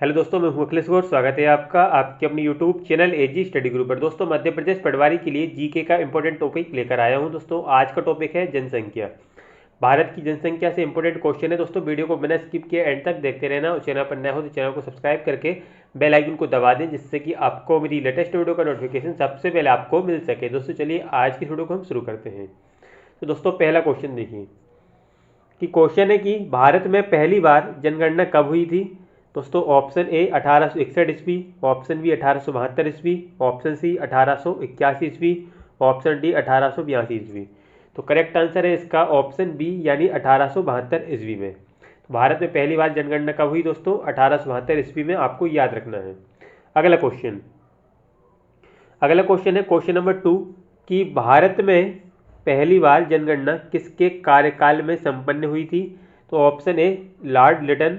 Hello दोस्तों, मैं हूं अखिलेश गौर। स्वागत है आपका आपके अपनी यूट्यूब चैनल एजी स्टडी ग्रुप पर। दोस्तों, मध्य प्रदेश पटवारी के लिए जीके का इंपॉर्टेंट टॉपिक लेकर आया हूं। दोस्तों, आज का टॉपिक है जनसंख्या। भारत की जनसंख्या से इंपॉर्टेंट क्वेश्चन है। दोस्तों, वीडियो को बिना स्किप किए एंड तक देखते रहना और चैनल पर नया हो तो चैनल को सब्सक्राइब करके बेल आइकन को दबा दें, जिससे कि आपको मेरी लेटेस्ट वीडियो का नोटिफिकेशन सबसे पहले आपको मिल सके। दोस्तों, चलिए आज की वीडियो को हम शुरू करते हैं। तो दोस्तों, पहला क्वेश्चन देखिए कि क्वेश्चन है कि भारत में पहली बार जनगणना कब हुई थी। दोस्तों, ऑप्शन ए 1861 ईस्वी, ऑप्शन बी 1872 ईस्वी, ऑप्शन सी 1881 ईस्वी, ऑप्शन डी 1882 ईस्वी। तो करेक्ट आंसर है इसका ऑप्शन बी यानी 1872 ईस्वी में। तो भारत में पहली बार जनगणना कब हुई दोस्तों? 1872 ईस्वी में, आपको याद रखना है। अगला क्वेश्चन है क्वेश्चन नंबर 2 कि भारत में पहली बार जनगणना किसके कार्यकाल में संपन्न हुई थी। तो option A Lord Lytton,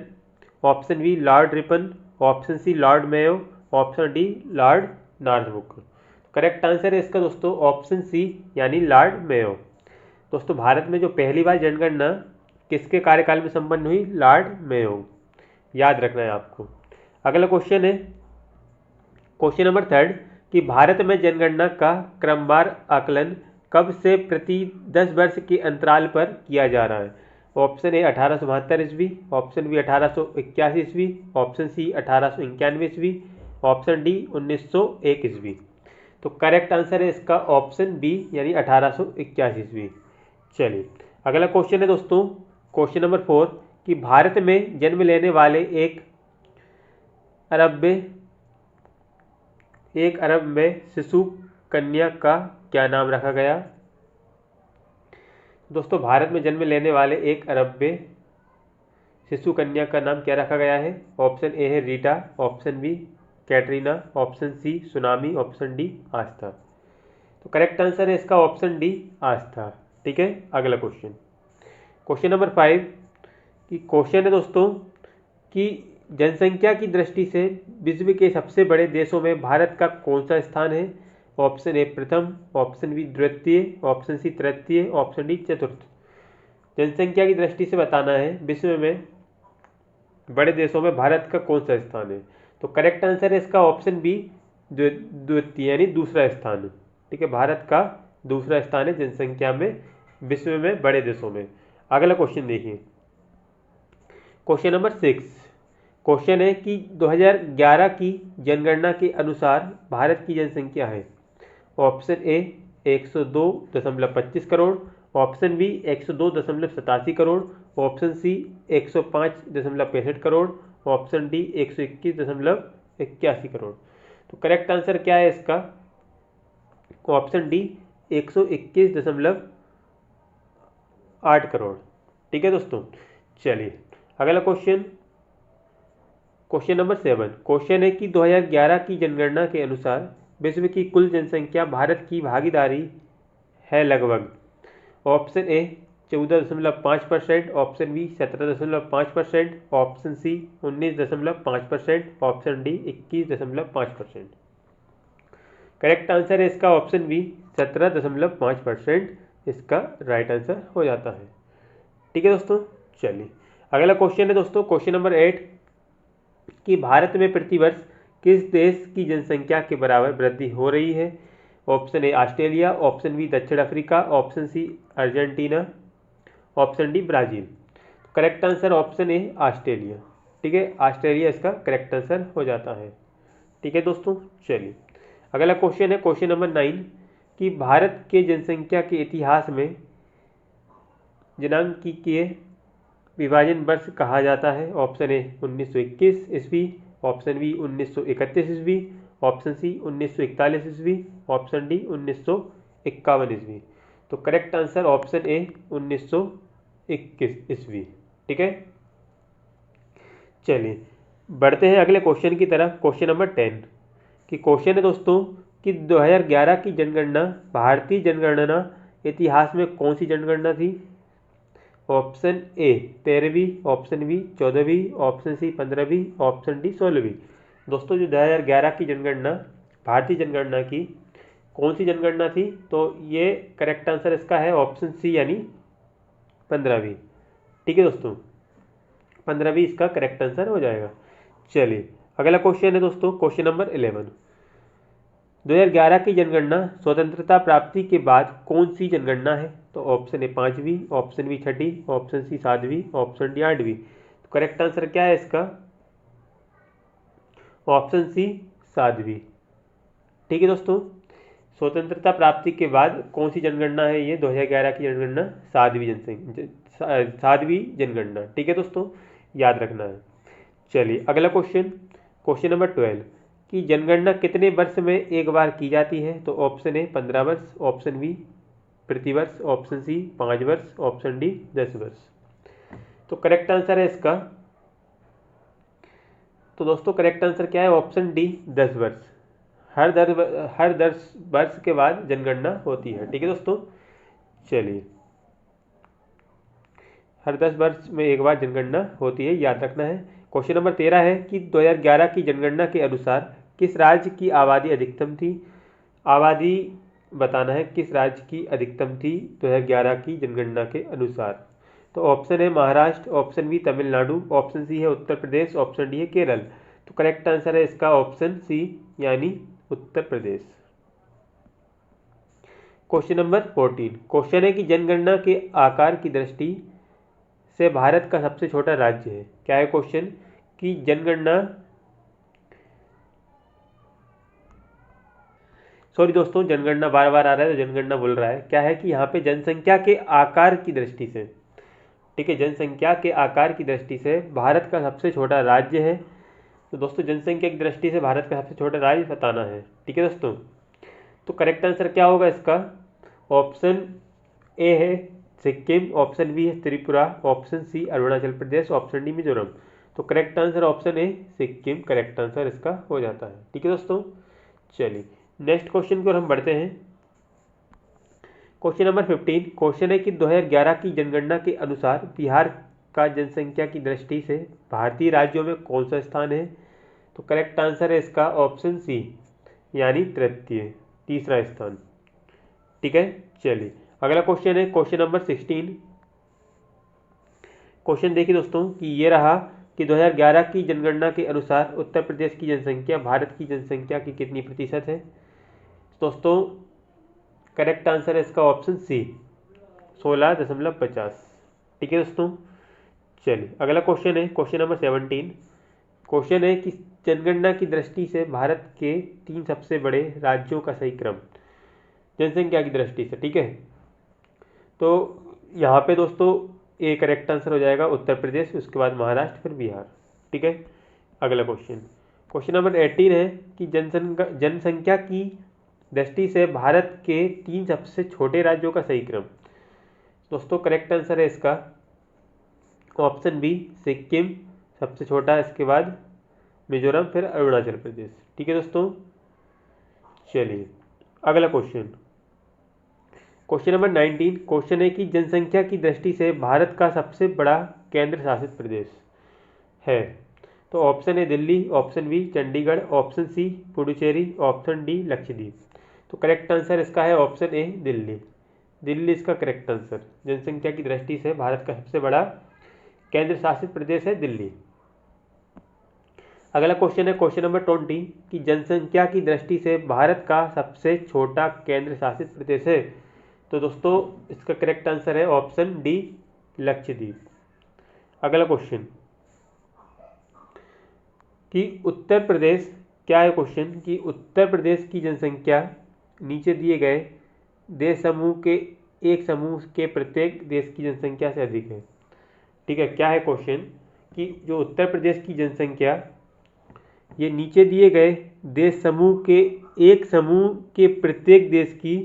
option B Lord Ripon, option C Lord Mayo, option D Lord Northbrook. Correct answer है इसका दोस्तों ऑप्शन सी यानी लॉर्ड मेयो। दोस्तों, भारत में जो पहली बार जनगणना किसके कार्यकाल में संपन्न हुई? Lord Mayo. याद रखना है आपको। अगला क्वेश्चन है क्वेश्चन नंबर 3 कि भारत में जनगणना का क्रमवार आकलन कब से प्रति 10 वर्ष के अंतराल पर किया जा रहा है। ऑप्शन ए 1872 ईस्वी, ऑप्शन बी 1881 ईस्वी, ऑप्शन सी 1891 ईस्वी, ऑप्शन डी 1901 ईस्वी। तो करेक्ट आंसर है इसका ऑप्शन बी यानी 1881 ईस्वी। चलिए, अगला क्वेश्चन है दोस्तों क्वेश्चन नंबर 4 कि भारत में जन्म लेने वाले एक अरब में शिशु कन्या का क्या नाम रखा गया। दोस्तों, भारत में जन्म लेने वाले एक अरब में शिशु कन्या का नाम क्या रखा गया है। ऑप्शन ए है Rita, option B Katrina, option C tsunami, option D Aastha. तो करेक्ट आंसर है इसका ऑप्शन डी आस्था। ठीक है, अगला क्वेश्चन नंबर 5 कि क्वेश्चन है दोस्तों कि जनसंख्या की दृष्टि से विश्व के सबसे बड़े देशों में भारत का कौन सा स्थान है। ऑप्शन ए प्रथम, ऑप्शन बी द्वितीय, ऑप्शन सी तृतीय, ऑप्शन डी चतुर्थ। जनसंख्या की दृष्टि से बताना है विश्व में बड़े देशों में भारत का कौन सा स्थान है। तो करेक्ट आंसर है इसका ऑप्शन बी द्वितीय यानी दूसरा स्थान। ठीक है, भारत का दूसरा स्थान है जनसंख्या में विश्व में बड़े देशों में। अगला क्वेश्चन देखिए क्वेश्चन नंबर 6। क्वेश्चन है कि 2011 की जनगणना के अनुसार भारत की जनसंख्या है। Option A 102.25 crore, option B 102.87 crore, option C 105.65 crore, option D 121.81 crore. तो करेक्ट आंसर क्या है इसका? Option D 121.8 crore. ठीक है दोस्तों, चलिए अगला क्वेश्चन नंबर 7। क्वेश्चन है कि 2011 की जनगणना के अनुसार विश्व की कुल जनसंख्या भारत की भागीदारी है लगभग। Option A 14.5%, option B 17.5%, option C 19.5%, option D 21.5%। Correct answer है इसका ऑप्शन बी 17.5%। इसका राइट आंसर हो जाता है। ठीक है दोस्तों, चलिए अगला क्वेश्चन है दोस्तों क्वेश्चन नंबर 8 कि भारत में प्रतिवर्ष किस देश की जनसंख्या के बराबर वृद्धि हो रही है। Option A Australia, option B दक्षिण Africa, option C Argentina, option D Brazil. Correct answer option A Australia. ठीक है, ऑस्ट्रेलिया इसका करेक्ट आंसर हो जाता है। ठीक है दोस्तों, चलिए अगला क्वेश्चन है क्वेश्चन नंबर 9 कि भारत के जनसंख्या के इतिहास में जनांकीय विभाजन वर्ष कहा जाता है। ऑप्शन ए 1921 ईस्वी, ऑप्शन बी 1931 ईस्वी, ऑप्शन सी 1941 ईस्वी, ऑप्शन डी 1951 ईस्वी। तो करेक्ट आंसर ऑप्शन ए 1921 ईस्वी। ठीक है, चलिए बढ़ते हैं अगले क्वेश्चन की तरफ। क्वेश्चन नंबर 10 कि क्वेश्चन है दोस्तों कि 2011 की जनगणना भारतीय जनगणना इतिहास में कौन सी जनगणना थी। ऑप्शन ए 13वीं, ऑप्शन बी 14वीं, ऑप्शन सी 15वीं, ऑप्शन डी 16वीं। दोस्तों, जो 2011 की जनगणना भारतीय जनगणना की कौन सी जनगणना थी, तो ये करेक्ट आंसर इसका है ऑप्शन सी यानी 15वीं। ठीक है दोस्तों, 15वीं इसका करेक्ट आंसर हो जाएगा। चलिए अगला क्वेश्चन है दोस्तों, क्वेश्चन नंबर 11। 2011 की जनगणना स्वतंत्रता प्राप्ति के बाद कौन सी जनगणना है? तो ऑप्शन ए 5वीं, ऑप्शन बी 6ठी, ऑप्शन सी 7वीं, ऑप्शन डी 8वीं। तो करेक्ट आंसर क्या है इसका? ऑप्शन सी 7वीं। ठीक है दोस्तों, स्वतंत्रता प्राप्ति के बाद कौन सी जनगणना है ये? 2011 की जनगणना 7वीं जनगणना। ठीक है दोस्तों, याद रखना है। चलिए अगला क्वेश्चन, क्वेश्चन नंबर 12 कि जनगणना कितने वर्ष में एक बार की जाती है? तो ऑप्शन ए 15 वर्ष, ऑप्शन बी प्रतिवर्ष, ऑप्शन सी 5 वर्ष, ऑप्शन डी 10 वर्ष। तो करेक्ट आंसर है इसका, तो दोस्तों करेक्ट आंसर क्या है? ऑप्शन डी 10 वर्ष। हर 10 वर्ष के बाद जनगणना होती है। ठीक है दोस्तों, चलिए हर 10 वर्ष में एक बार जनगणना होती है, याद रखना है। क्वेश्चन नंबर 13 है कि 2011 की जनगणना के अनुसार किस राज्य की आबादी अधिकतम थी? आबादी बताना है किस राज्य की अधिकतम थी 2011 की जनगणना के अनुसार। तो ऑप्शन है Maharashtra, option B Tamil Nadu, option C है उत्तर प्रदेश, ऑप्शन डी है केरल। तो करेक्ट आंसर है इसका ऑप्शन सी यानी Uttar Pradesh. Question number 14 question है कि जनगणना के आकार की दृष्टि से भारत का सबसे छोटा राज्य है। क्या है क्वेश्चन? कि जनगणना, सॉरी दोस्तों जनगणना बार बार आ रहा है तो जनगणना बोल रहा है। क्या है कि यहाँ पे जनसंख्या के आकार की दृष्टि से, ठीक है, जनसंख्या के आकार की दृष्टि से भारत का सबसे छोटा राज्य है। तो दोस्तों जनसंख्या की दृष्टि से भारत का सबसे छोटा राज्य बताना है। ठीक है दोस्तों, तो करेक्ट आंसर क्या होगा इसका? ऑप्शन ए है सिक्किम, ऑप्शन बी है Tripura, option C Arunachal Pradesh, option D Mizoram. तो करेक्ट आंसर ऑप्शन ए सिक्किम करेक्ट आंसर इसका हो जाता है। ठीक है दोस्तों, चलिए नेक्स्ट क्वेश्चन की ओर हम बढ़ते हैं। क्वेश्चन नंबर 15 क्वेश्चन है कि 2011 की जनगणना के अनुसार बिहार का जनसंख्या की दृष्टि से भारतीय राज्यों में कौन सा स्थान है? तो करेक्ट आंसर है इसका ऑप्शन सी यानी तृतीय, तीसरा स्थान। ठीक है, चलिए अगला क्वेश्चन है क्वेश्चन नंबर 16। क्वेश्चन देखिए दोस्तों कि ये रहा कि 2011 की जनगणना के अनुसार उत्तर प्रदेश की जनसंख्या भारत की जनसंख्या की कितनी प्रतिशत है? दोस्तों करेक्ट आंसर है इसका ऑप्शन सी 16.50। ठीक है दोस्तों, चलिए अगला क्वेश्चन है क्वेश्चन नंबर 17। क्वेश्चन है कि जनगणना की दृष्टि से भारत के 3 सबसे बड़े राज्यों का सही क्रम जनसंख्या की दृष्टि से। ठीक है, तो यहाँ पे दोस्तों ए करेक्ट आंसर हो जाएगा उत्तर प्रदेश, उसके बाद महाराष्ट्र, फिर बिहार। ठीक है, अगला क्वेश्चन, क्वेश्चन नंबर 18 है कि जनसंख्या की दृष्टि से भारत के 3 सबसे छोटे राज्यों का सही क्रम। दोस्तों करेक्ट आंसर है इसका ऑप्शन बी सिक्किम सबसे छोटा, इसके बाद मिजोरम, फिर अरुणाचल प्रदेश। ठीक है दोस्तों, चलिए अगला क्वेश्चन, क्वेश्चन नंबर 19 क्वेश्चन है कि जनसंख्या की दृष्टि से भारत का सबसे बड़ा केंद्र शासित प्रदेश है। तो option A Delhi, option B Chandigarh, option C Puducherry, option D Lakshadweep. तो करेक्ट आंसर इसका है ऑप्शन ए दिल्ली। दिल्ली इसका करेक्ट आंसर, जनसंख्या की दृष्टि से भारत का सबसे बड़ा केंद्र शासित प्रदेश है दिल्ली। अगला क्वेश्चन है क्वेश्चन नंबर 20 कि जनसंख्या की दृष्टि से भारत का सबसे छोटा केंद्र शासित प्रदेश है। तो दोस्तों इसका करेक्ट आंसर है ऑप्शन डी लक्षद्वीप। अगला क्वेश्चन कि उत्तर प्रदेश, क्या है क्वेश्चन कि उत्तर प्रदेश की जनसंख्या नीचे दिए गए देश समूह के एक समूह के प्रत्येक देश की जनसंख्या से अधिक है। ठीक है, क्या है क्वेश्चन कि जो उत्तर प्रदेश की जनसंख्या ये नीचे दिए गए देश समूह के एक समूह के प्रत्येक देश की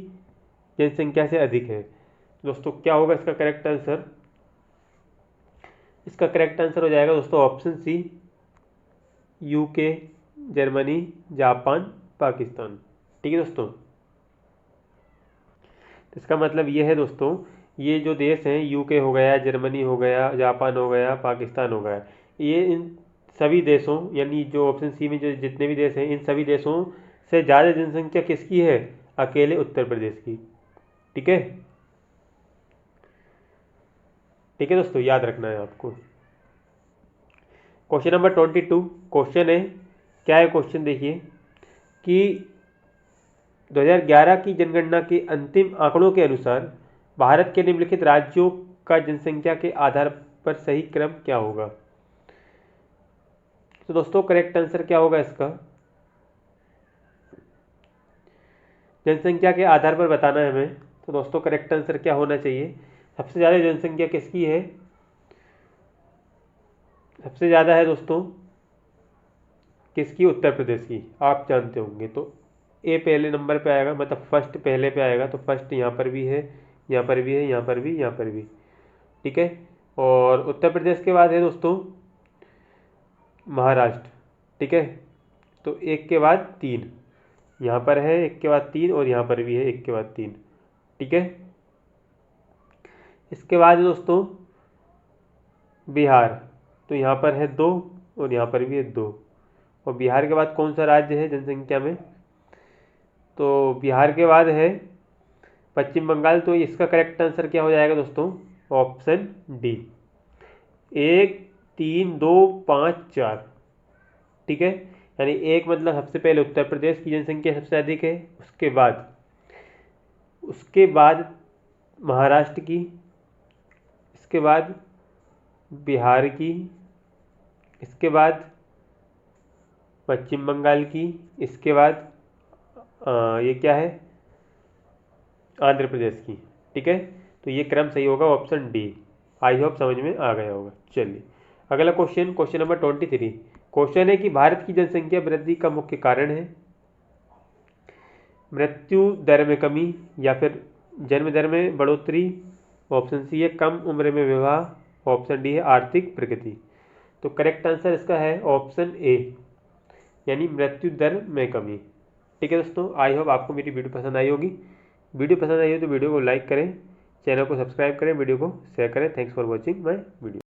जनसंख्या से अधिक है। दोस्तों क्या होगा इसका करेक्ट आंसर? इसका करेक्ट आंसर हो जाएगा दोस्तों option C UK, Germany, Japan, Pakistan. ठीक है दोस्तों, इसका मतलब ये है दोस्तों, ये जो देश हैं यूके हो गया, जर्मनी हो गया, जापान हो गया, पाकिस्तान हो गया, ये इन सभी देशों यानी जो ऑप्शन सी में जो जितने भी देश हैं इन सभी देशों से ज़्यादा जनसंख्या किसकी है? अकेले उत्तर प्रदेश की। ठीक है, ठीक है दोस्तों, याद रखना है आपको। क्वेश्चन नंबर 22 क्वेश्चन है, क्या है क्वेश्चन देखिए कि 2011 की जनगणना के अंतिम आंकड़ों के अनुसार भारत के निम्नलिखित राज्यों का जनसंख्या के आधार पर सही क्रम क्या होगा। तो दोस्तों करेक्ट आंसर क्या होगा इसका, जनसंख्या के आधार पर बताना है हमें। तो दोस्तों करेक्ट आंसर क्या होना चाहिए, सबसे ज़्यादा जनसंख्या किसकी है, सबसे ज़्यादा है दोस्तों किसकी, उत्तर प्रदेश की, आप जानते होंगे। तो ए पहले नंबर पे आएगा, मतलब फर्स्ट पहले पे आएगा। तो फर्स्ट यहाँ पर भी है, यहाँ पर भी है, यहाँ पर भी, यहाँ पर भी, ठीक है। और उत्तर प्रदेश के बाद है दोस्तों महाराष्ट्र, ठीक है। तो एक के बाद तीन, यहाँ पर है एक के बाद तीन, और यहाँ पर भी है एक के बाद तीन, ठीक है। इसके बाद दोस्तों बिहार, तो यहाँ पर है दो, और यहाँ पर भी है दो। और बिहार के बाद कौन सा राज्य है जनसंख्या में, तो बिहार के बाद है पश्चिम बंगाल। तो इसका करेक्ट आंसर क्या हो जाएगा दोस्तों, ऑप्शन डी, 1 3 2 5 4, ठीक है। यानी एक मतलब सबसे पहले उत्तर प्रदेश की जनसंख्या सबसे अधिक है, उसके बाद महाराष्ट्र की, इसके बाद बिहार की, इसके बाद पश्चिम बंगाल की, इसके बाद ये क्या है, आंध्र प्रदेश की, ठीक है। तो ये क्रम सही होगा ऑप्शन डी। आई होप समझ में आ गया होगा। चलिए अगला क्वेश्चन, क्वेश्चन नंबर 23 क्वेश्चन है कि भारत की जनसंख्या वृद्धि का मुख्य कारण है मृत्यु दर में कमी या फिर जन्म दर में बढ़ोतरी। ऑप्शन सी है कम उम्र में विवाह, ऑप्शन डी है आर्थिक प्रगति। तो करेक्ट आंसर इसका है ऑप्शन ए, यानी मृत्यु दर में कमी, ठीक है। दोस्तों आई होप आपको मेरी वीडियो पसंद आई होगी। वीडियो पसंद आई हो तो वीडियो को लाइक करें, चैनल को सब्सक्राइब करें, वीडियो को शेयर करें। Thanks for watching my video.